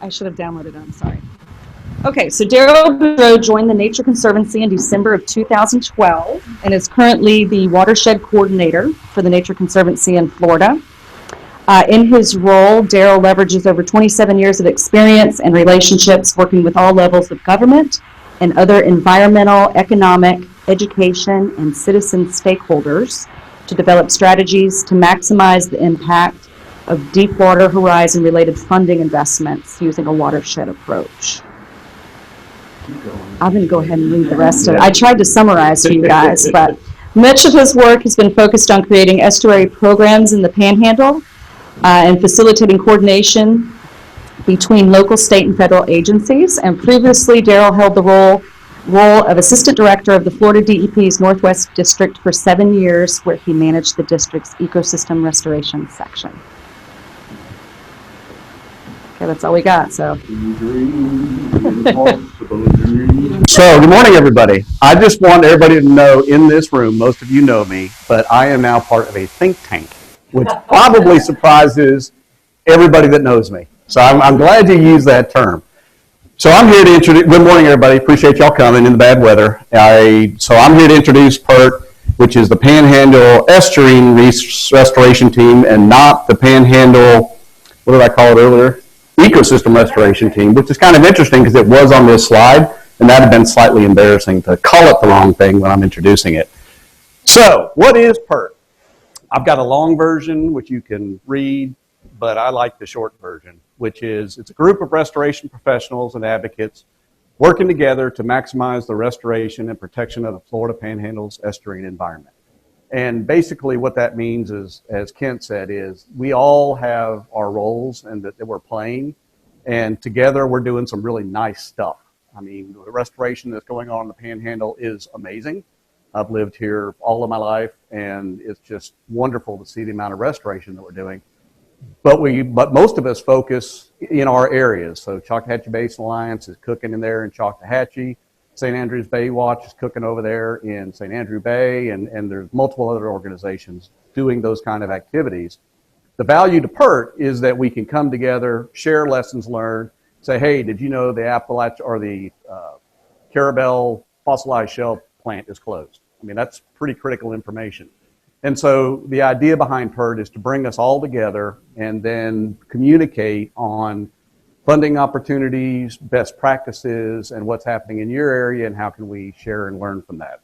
I should have downloaded it, I'm sorry. Okay, so Darryl Boudreau joined the Nature Conservancy in December of 2012 and is currently the watershed coordinator for the Nature Conservancy in Florida. In his role, Darryl leverages over 27 years of experience and relationships working with all levels of government and other environmental, economic, education, and citizen stakeholders to develop strategies to maximize the impact of Deepwater Horizon-related funding investments using a watershed approach. I'm going to go ahead and read the rest of it. I tried to summarize for you guys, but much of his work has been focused on creating estuary programs in the Panhandle and facilitating coordination between local, state, and federal agencies. And previously, Darryl held the role of Assistant Director of the Florida DEP's Northwest District for 7 years, where he managed the district's ecosystem restoration section. Okay, that's all we got, so. So, good morning, everybody. I just want everybody to know in this room, most of you know me, but I am now part of a think tank, which probably surprises everybody that knows me. So I'm glad you used that term. So I'm here to introduce, good morning, everybody. Appreciate y'all coming in the bad weather. So I'm here to introduce PERT, which is the Panhandle Estuarine Restoration Team, and not the Panhandle, what did I call it earlier? Ecosystem Restoration Team, which is kind of interesting because it was on this slide, and that had been slightly embarrassing to call it the wrong thing when I'm introducing it. So, what is PERT? I've got a long version, which you can read, but I like the short version, which is it's a group of restoration professionals and advocates working together to maximize the restoration and protection of the Florida Panhandle's estuarine environment. And basically what that means is, as Kent said, is we all have our roles and that we're playing, and together we're doing some really nice stuff. I mean, the restoration that's going on in the Panhandle is amazing. I've lived here all of my life, and it's just wonderful to see the amount of restoration that we're doing. But most of us focus in our areas. So Choctawhatchee Basin Alliance is cooking in there in Choctawhatchee. St. Andrews Bay Watch is cooking over there in St. Andrew Bay, and there's multiple other organizations doing those kind of activities. The value to PERT is that we can come together, share lessons learned, say, hey, did you know the Appalachia or the Carabel fossilized shell plant is closed? I mean, that's pretty critical information. And so the idea behind PERT is to bring us all together and then communicate on funding opportunities, best practices, and what's happening in your area, and how can we share and learn from that.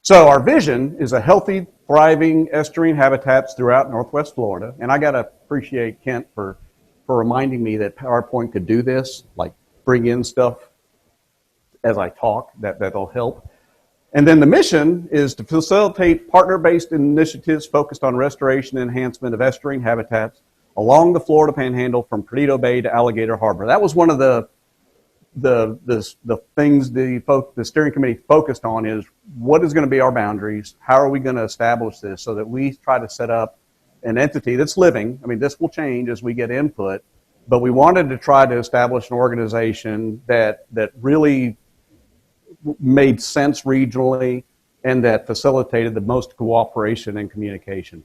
So our vision is a healthy, thriving estuarine habitats throughout Northwest Florida, and I got to appreciate Kent for reminding me that PowerPoint could do this, like bring in stuff as I talk, that'll help. And then the mission is to facilitate partner-based initiatives focused on restoration and enhancement of estuarine habitats along the Florida Panhandle from Perdido Bay to Alligator Harbor. That was one of the things the steering committee focused on is what is going to be our boundaries, how are we going to establish this so that we try to set up an entity that's living. I mean, this will change as we get input, but we wanted to try to establish an organization that really made sense regionally and that facilitated the most cooperation and communication.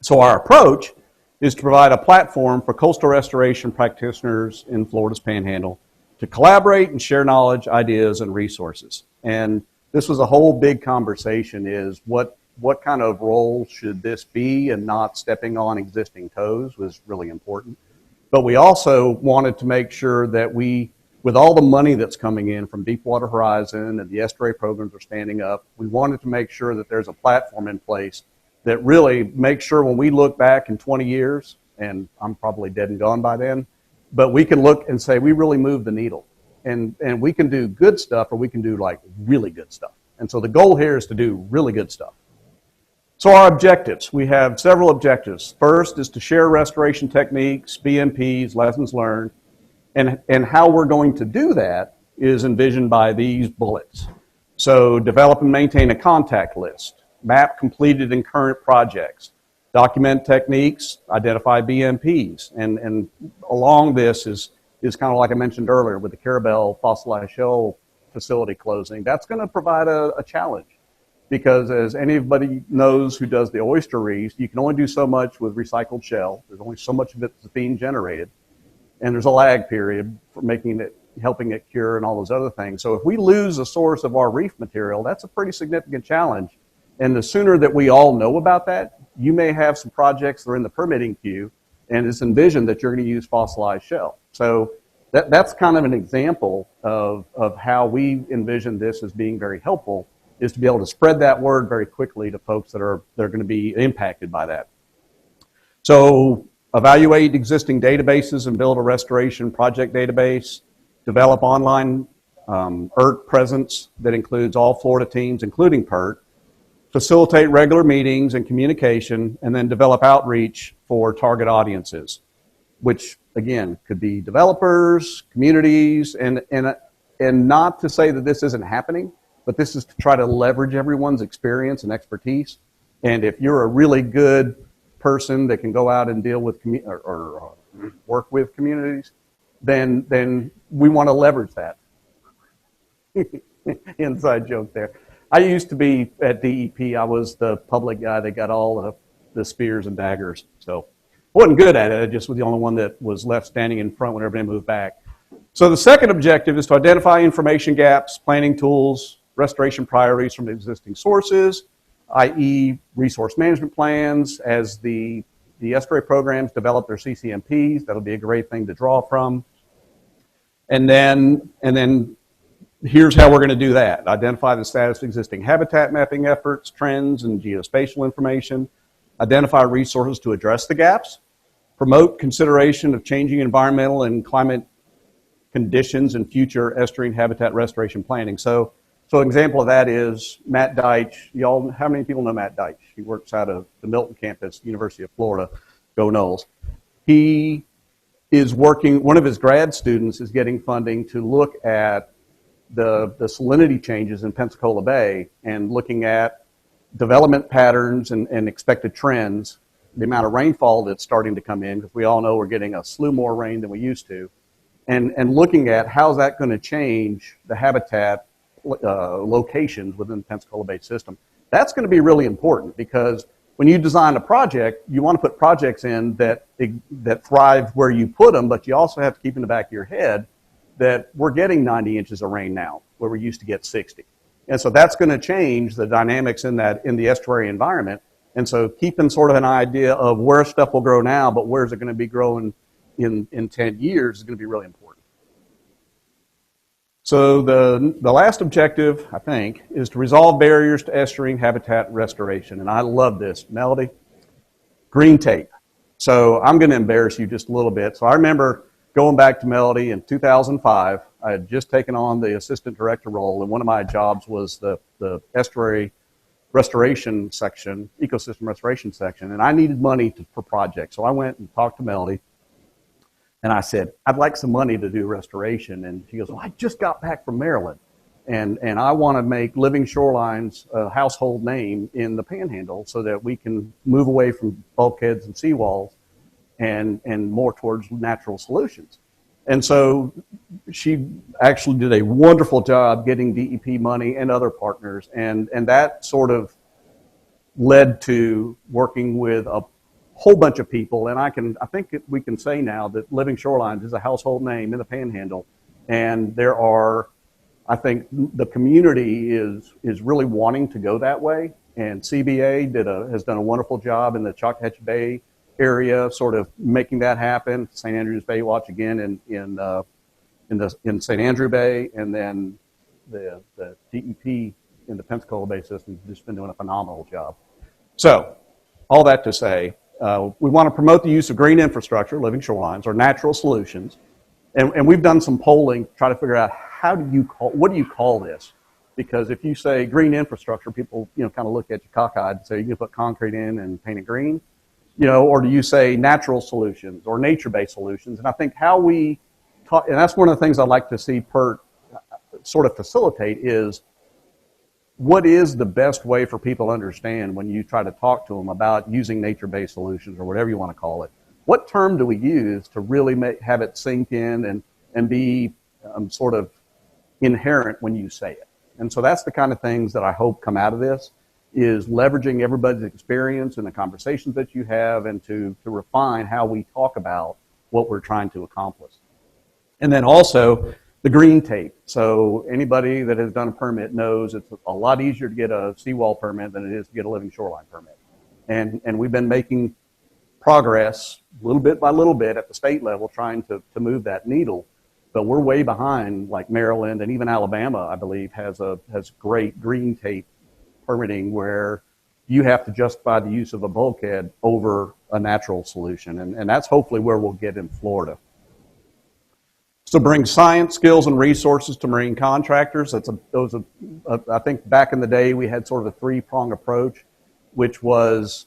So our approach is to provide a platform for coastal restoration practitioners in Florida's Panhandle to collaborate and share knowledge, ideas, and resources. And this was a whole big conversation is what kind of role should this be, and not stepping on existing toes was really important. But we also wanted to make sure that we, with all the money that's coming in from Deepwater Horizon and the estuary programs are standing up, we wanted to make sure that there's a platform in place that really makes sure when we look back in 20 years, and I'm probably dead and gone by then, but we can look and say we really moved the needle. And we can do good stuff, or we can do like really good stuff. And so the goal here is to do really good stuff. So our objectives, we have several objectives. First is to share restoration techniques, BMPs, lessons learned, and how we're going to do that is envisioned by these bullets. So develop and maintain a contact list, map completed and current projects, document techniques, identify BMPs, and along this is kind of like I mentioned earlier with the Carabel fossilized shell facility closing. That's going to provide a challenge because, as anybody knows who does the oyster reefs, you can only do so much with recycled shell. There's only so much of it that's being generated. and there's a lag period for helping it cure and all those other things. So if we lose a source of our reef material, that's a pretty significant challenge. And the sooner that we all know about that, you may have some projects that are in the permitting queue, and it's envisioned that you're going to use fossilized shell. So that's kind of an example of how we envision this as being very helpful, is to be able to spread that word very quickly to folks that are going to be impacted by that. So evaluate existing databases and build a restoration project database. Develop online PERT presence that includes all Florida teams, including PERT. Facilitate regular meetings and communication, and then develop outreach for target audiences, which again could be developers, communities, and not to say that this isn't happening, but this is to try to leverage everyone's experience and expertise. And if you're a really good person that can go out and deal with or work with communities, then we want to leverage that. Inside joke there. I used to be at DEP. I was the public guy that got all the spears and daggers. So I wasn't good at it. I just was the only one that was left standing in front when everybody moved back. So the second objective is to identify information gaps, planning tools, restoration priorities from existing sources, i.e. resource management plans. As the estuary programs develop their CCMPs, that'll be a great thing to draw from. And then here's how we're going to do that. Identify the status of existing habitat mapping efforts, trends, and geospatial information. Identify resources to address the gaps. Promote consideration of changing environmental and climate conditions in future estuarine habitat restoration planning. So an example of that is Matt Deitch. Y'all, how many people know Matt Deitch? He works out of the Milton campus, University of Florida. Go Noles. He is working, one of his grad students is getting funding to look at the salinity changes in Pensacola Bay and looking at development patterns and expected trends, the amount of rainfall that's starting to come in, because we all know we're getting a slew more rain than we used to, and looking at how's that going to change the habitat locations within the Pensacola Bay system. That's going to be really important, because when you design a project, you want to put projects in that thrive where you put them, but you also have to keep in the back of your head that we're getting 90 inches of rain now, where we used to get 60. And so that's going to change the dynamics in the estuary environment. And so keeping sort of an idea of where stuff will grow now, but where's it going to be growing in 10 years is going to be really important. So the last objective, I think, is to resolve barriers to estuarine habitat restoration. And I love this. Melody, green tape. So I'm going to embarrass you just a little bit. So I remember going back to Melody in 2005, I had just taken on the assistant director role, and one of my jobs was the estuary restoration section, ecosystem restoration section, and I needed money for projects. So I went and talked to Melody, and I said, I'd like some money to do restoration. And she goes, well, I just got back from Maryland, and I want to make Living Shorelines a household name in the Panhandle so that we can move away from bulkheads and seawalls and more towards natural solutions. And so she actually did a wonderful job getting DEP money and other partners, and that sort of led to working with a whole bunch of people. And I think we can say now that Living Shorelines is a household name in the Panhandle, and there are, I think the community is really wanting to go that way, and CBA has done a wonderful job in the Choctaw Bay area, sort of making that happen. St. Andrews Bay Watch again in St. Andrew Bay, and then the DEP in the Pensacola Bay system has just been doing a phenomenal job. So, all that to say, we want to promote the use of green infrastructure, living shorelines, or natural solutions, and we've done some polling to try to figure out what do you call this? Because if you say green infrastructure, people kind of look at you cockeyed and say you can put concrete in and paint it green. Or do you say natural solutions or nature-based solutions? And I think how we talk, and that's one of the things I'd like to see PERT sort of facilitate, is what is the best way for people to understand when you try to talk to them about using nature-based solutions or whatever you want to call it. What term do we use to really have it sink in and be sort of inherent when you say it? And so that's the kind of things that I hope come out of this, is leveraging everybody's experience and the conversations that you have, and to refine how we talk about what we're trying to accomplish. And then also the green tape. So anybody that has done a permit knows it's a lot easier to get a seawall permit than it is to get a living shoreline permit. And we've been making progress little bit by little bit at the state level trying to move that needle. But we're way behind, like Maryland and even Alabama, I believe, has great green tape permitting where you have to justify the use of a bulkhead over a natural solution. And that's hopefully where we'll get in Florida. So bring science, skills, and resources to marine contractors. I think back in the day we had sort of a three-prong approach, which was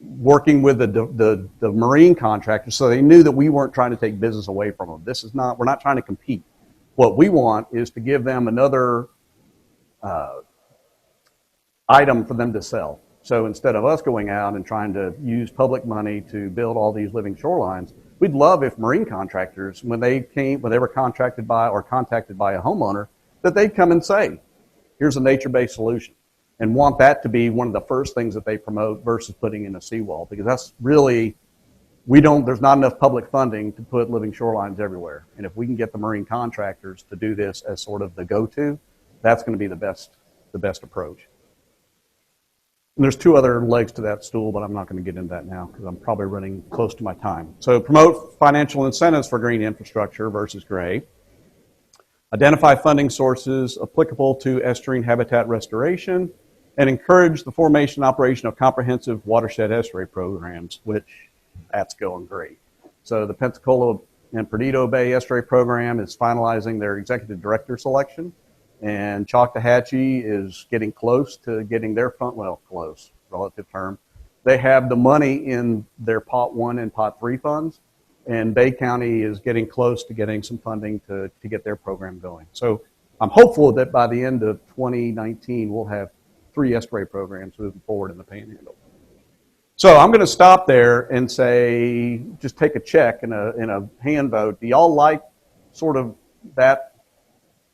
working with the marine contractors so they knew that we weren't trying to take business away from them. We're not trying to compete. What we want is to give them another item for them to sell. So instead of us going out and trying to use public money to build all these living shorelines, we'd love if marine contractors, when they were contracted by or contacted by a homeowner, that they'd come and say, here's a nature-based solution, and want that to be one of the first things that they promote versus putting in a seawall, because that's really, there's not enough public funding to put living shorelines everywhere. And if we can get the marine contractors to do this as sort of the go-to, that's going to be the best approach. And there's two other legs to that stool, but I'm not going to get into that now because I'm probably running close to my time. So promote financial incentives for green infrastructure versus gray. Identify funding sources applicable to estuarine habitat restoration, and encourage the formation and operation of comprehensive watershed estuary programs, which that's going great. So the Pensacola and Perdido Bay Estuary Program is finalizing their executive director selection. And Choctawhatchee is getting close to getting their fund, well, close, relative term. They have the money in their Pot 1 and Pot 3 funds, and Bay County is getting close to getting some funding to get their program going. So I'm hopeful that by the end of 2019, we'll have 3 estuary programs moving forward in the Panhandle. So I'm going to stop there and say, just take a check in a hand vote. Do y'all like sort of that,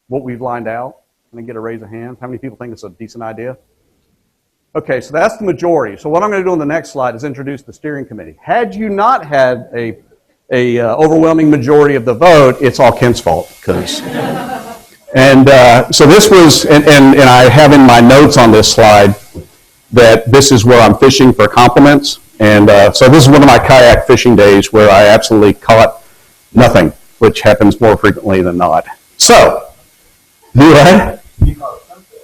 what we've lined out? Can I get a raise of hands? How many people think it's a decent idea? Okay, so that's the majority. So what I'm going to do on the next slide is introduce the steering committee. Had you not had a overwhelming majority of the vote, it's all Kent's fault. So this was, and I have in my notes on this slide that this is where I'm fishing for compliments. And so this is one of my kayak fishing days where I absolutely caught nothing, which happens more frequently than not. So, do I?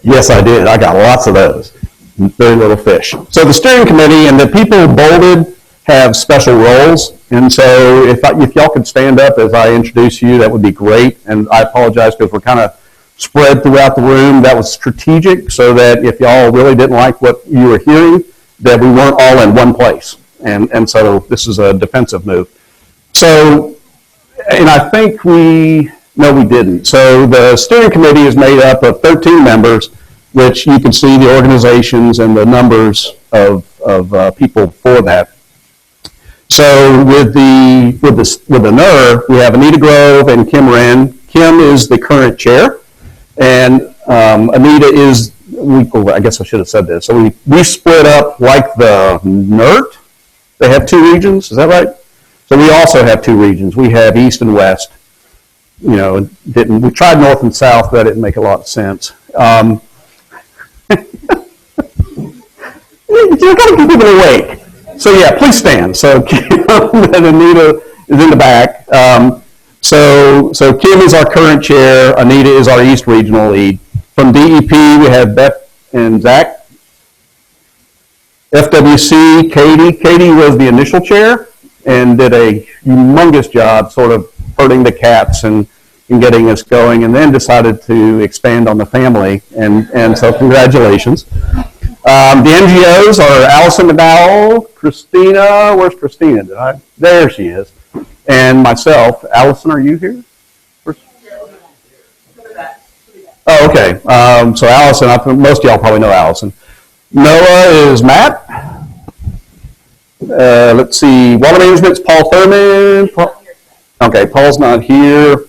Yes, I did. I got lots of those. Very little fish. So the steering committee and the people bolded have special roles. And so if y'all could stand up as I introduce you, that would be great. And I apologize because we're kind of spread throughout the room. That was strategic so that if y'all really didn't like what you were hearing, that we weren't all in one place. And so this is a defensive move. So, and I think no, we didn't. So the steering committee is made up of 13 members, which you can see the organizations and the numbers of people for that. So with the NER, we have Anita Grove and Kim Wren. Kim is the current chair, and Anita is, I guess I should have said this. So we split up like the NERT. They have 2 regions, is that right? So we also have 2 regions. We have East and West. You know, we tried North and South, but that didn't make a lot of sense. You got to keep people awake. So yeah, please stand. So Kim and Anita is in the back. So Kim is our current chair. Anita is our East Regional lead. From DEP, we have Beth and Zach. FWC, Katie. Katie was the initial chair and did a humongous job sort of herding the cats and getting us going, and then decided to expand on the family, and so congratulations. The NGOs are Allison McDowell, Christina, where's Christina? There she is, and myself. Allison, are you here? Oh, okay. So Allison, most of y'all probably know Allison. Noah is Matt. Let's see, Water Management's Paul Thurman. Okay, Paul's not here.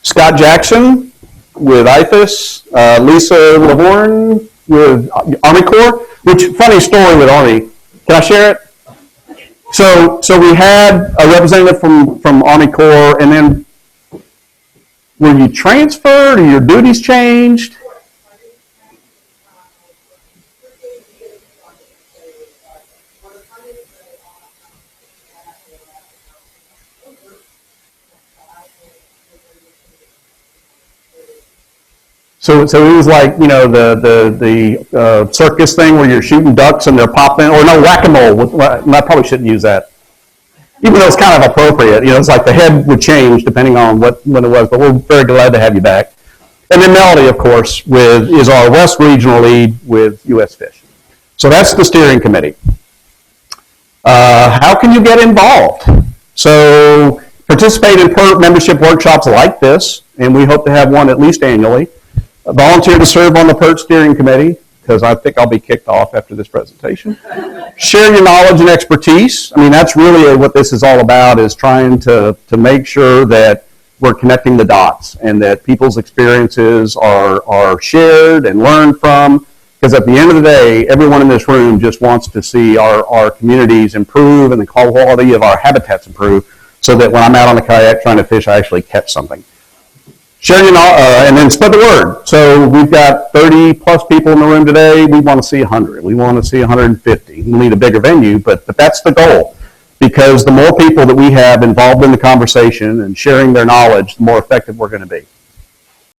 Scott Jackson with IFAS. Lisa LaHorn with Army Corps. Which, funny story with Army. Can I share it? So we had a representative from Army Corps, and then were you transferred or your duties changed? So it was like, you know, the circus thing where you're shooting ducks and they're popping, or no, whack-a-mole. I probably shouldn't use that, even though it's kind of appropriate. You know, it's like the head would change depending on when it was, but we're very glad to have you back. And then Melody, of course, is our West Regional lead with UF-IFAS. So that's the steering committee. How can you get involved? So participate in PERT membership workshops like this, and we hope to have one at least annually. Volunteer to serve on the PERT steering committee, because I think I'll be kicked off after this presentation. Share your knowledge and expertise. I mean, that's really what this is all about, is trying to make sure that we're connecting the dots and that people's experiences are shared and learned from. Because at the end of the day, everyone in this room just wants to see our communities improve and the quality of our habitats improve, so that when I'm out on the kayak trying to fish, I actually catch something. Share your knowledge, and then spread the word. So we've got 30 plus people in the room today. We want to see 100. We want to see 150. We need a bigger venue, but that's the goal. Because the more people that we have involved in the conversation and sharing their knowledge, the more effective we're going to be.